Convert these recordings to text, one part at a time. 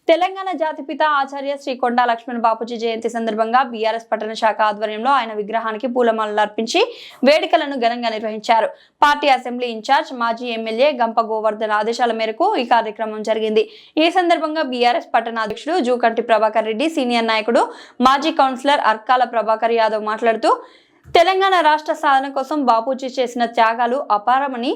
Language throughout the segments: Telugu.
తెలంగాణ జాతిపిత ఆచార్య శ్రీ కొండా లక్ష్మణ్ బాపూజీ జయంతి సందర్భంగా బీఆర్ఎస్ పట్టణ శాఖ ఆధ్వర్యంలో ఆయన విగ్రహానికి పూలమాలలు అర్పించి వేడుకలను ఘనంగా నిర్వహించారు. పార్టీ అసెంబ్లీ ఇన్ఛార్జ్ మాజీ ఎమ్మెల్యే గంప గోవర్ధన్ ఆదేశాల మేరకు ఈ కార్యక్రమం జరిగింది. ఈ సందర్భంగా బీఆర్ఎస్ పట్టణ అధ్యక్షుడు జూకంటి ప్రభాకర్ రెడ్డి, సీనియర్ నాయకుడు మాజీ కౌన్సిలర్ అర్కాల ప్రభాకర్ యాదవ్ మాట్లాడుతూ తెలంగాణ రాష్ట్ర సాధన కోసం బాపూజీ చేసిన త్యాగాలు అపారమని,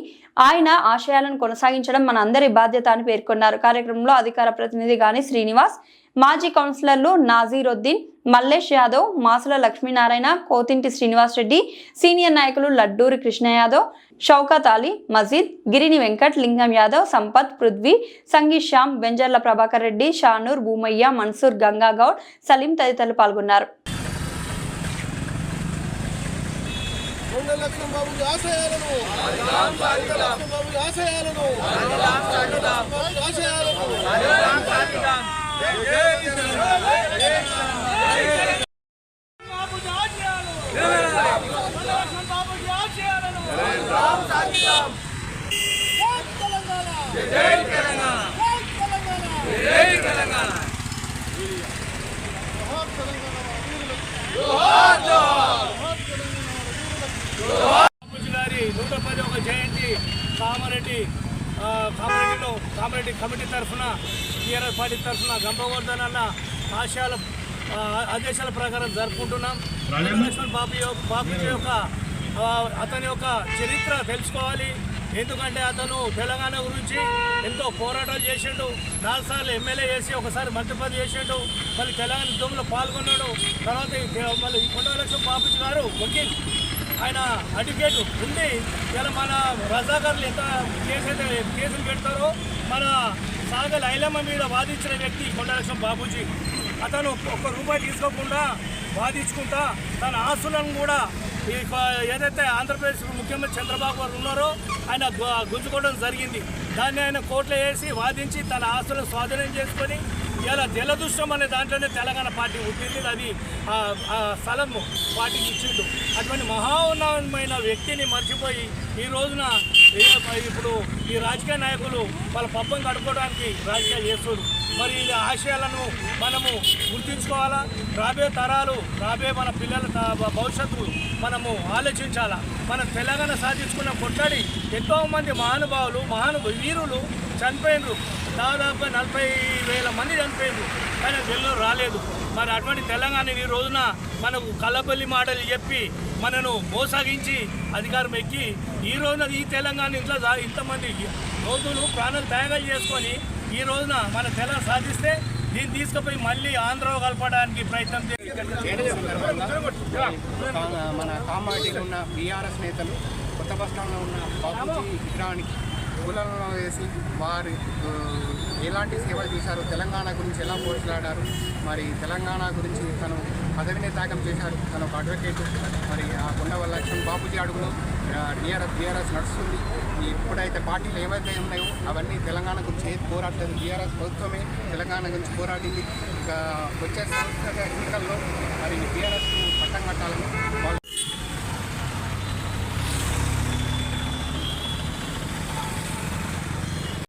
ఆయన ఆశయాలను కొనసాగించడం మన అందరి బాధ్యత అని పేర్కొన్నారు. కార్యక్రమంలో అధికార ప్రతినిధి గాని శ్రీనివాస్, మాజీ కౌన్సిలర్లు నాజీరుద్దీన్, మల్లేష్ యాదవ్, మాసుల లక్ష్మీనారాయణ, కోతింటి శ్రీనివాస్ రెడ్డి, సీనియర్ నాయకులు లడ్డూరి కృష్ణ యాదవ్, షౌకత్ అలీ, మజీద్, గిరిని వెంకట్, లింగం యాదవ్, సంపత్, పృథ్వీ, సంగీ శ్యామ్, బెంజర్ల ప్రభాకర్ రెడ్డి, షానూర్, భూమయ్య, మన్సూర్, గంగాగౌడ్, సలీం తదితరులు పాల్గొన్నారు. లక్ష్మణ్ బాబు ఆశయాలను జయంతి కామారెడ్డి కమిటీ తరఫున టీఆర్ఎస్ పార్టీ తరఫున గంప గోవర్ధన్ అన్న ఆదేశాల ప్రకారం జరుపుకుంటున్నాం. లక్ష్మణ్ బాపూజీ యొక్క అతని యొక్క చరిత్ర తెలుసుకోవాలి. ఎందుకంటే అతను తెలంగాణ గురించి ఎంతో పోరాటాలు చేసిండు. 4 సార్లు ఎమ్మెల్యే చేసి ఒకసారి మంత్రి పదవి చేసిండు. మళ్ళీ తెలంగాణ ఉద్యమంలో పాల్గొన్నాడు. తర్వాత మళ్ళీ కొండా లక్ష్మణ్ బాపూజీ గారు వకీల్, ఆయన అడ్వకేట్ ఉండి ఇలా మన రజాకారులు ఎంత కేసులు పెడతారో మన సాగల ఐలమ్మ మీద వాదించిన వ్యక్తి కొండా లక్ష్మణ్ బాపూజీ. అతను ₹1 తీసుకోకుండా వాదించుకుంటా తన ఆస్తులను కూడా ఏదైతే ఆంధ్రప్రదేశ్ ముఖ్యమంత్రి చంద్రబాబు గారు ఉన్నారో ఆయన గుంజుకోవడం జరిగింది. దాన్ని ఆయన కోర్టులో వేసి వాదించి తన ఆస్తులను స్వాధీనం చేసుకొని ఇలా జలదృష్టం అనే దాంట్లోనే తెలంగాణ పార్టీ పుట్టింది. అది స్థలం పార్టీకి ఇచ్చిండు. అటువంటి మహోన్నతమైన వ్యక్తిని మర్చిపోయి ఈ రోజున ఇప్పుడు ఈ రాజకీయ నాయకులు వాళ్ళ పబ్బం గడుపుకోవడానికి రాజకీయాలు చేస్తున్నారు. మరి ఈ ఆశయాలను మనము గుర్తుంచుకోవాలా. రాబోయే తరాలు, రాబోయే మన పిల్లల భవిష్యత్తు మనము ఆలోచించాలా. మన తెలంగాణ సాధించుకున్న కొట్లాడి ఎంతోమంది మహానుభావులు వీరులు చనిపోయినరు. దాదాపు 40,000 మంది చనిపోయినరు. కానీ వెళ్ళు రాలేదు. మరి అటువంటి తెలంగాణ ఈ రోజున మనకు కలబల్లి మాటలు చెప్పి మనను మోసగించి అధికారం ఎక్కి ఈ రోజున ఈ తెలంగాణ ఇంతమంది రోజులు ప్రాణాలు త్యాగాలు చేసుకొని ఈ రోజున మన తెలంగాణ సాధిస్తే దీన్ని తీసుకుపోయి మళ్ళీ ఆంధ్రలో కలపడానికి ప్రయత్నం మన కామారెడ్డిలో ఉన్న బీఆర్ఎస్ నేతలు కొత్త బస్టాండ్లో ఉన్న బాపూజీ విగ్రహానికి పూలను వేసి వారు ఎలాంటి సేవలు చేశారు, తెలంగాణ గురించి ఎలా పోట్లాడారు, మరి తెలంగాణ గురించి తను పదవిని త్యాగం చేశారు. తను ఒక అడ్వకేట్. మరి ఆ కొండా లక్ష్మణ్ బాపూజీ అడుగులో బీఆర్ఎస్ నడుస్తుంది. ఇప్పుడైతే పార్టీలు ఏవైతే ఉన్నాయో అవన్నీ తెలంగాణ గురించి పోరాడలేదు. బీఆర్ఎస్ ప్రభుత్వమే తెలంగాణ గురించి పోరాడింది. ఇక వచ్చే సంస్థ ఎన్నికల్లో మరి బీఆర్ఎస్ను పట్టం కట్టాలని వాళ్ళు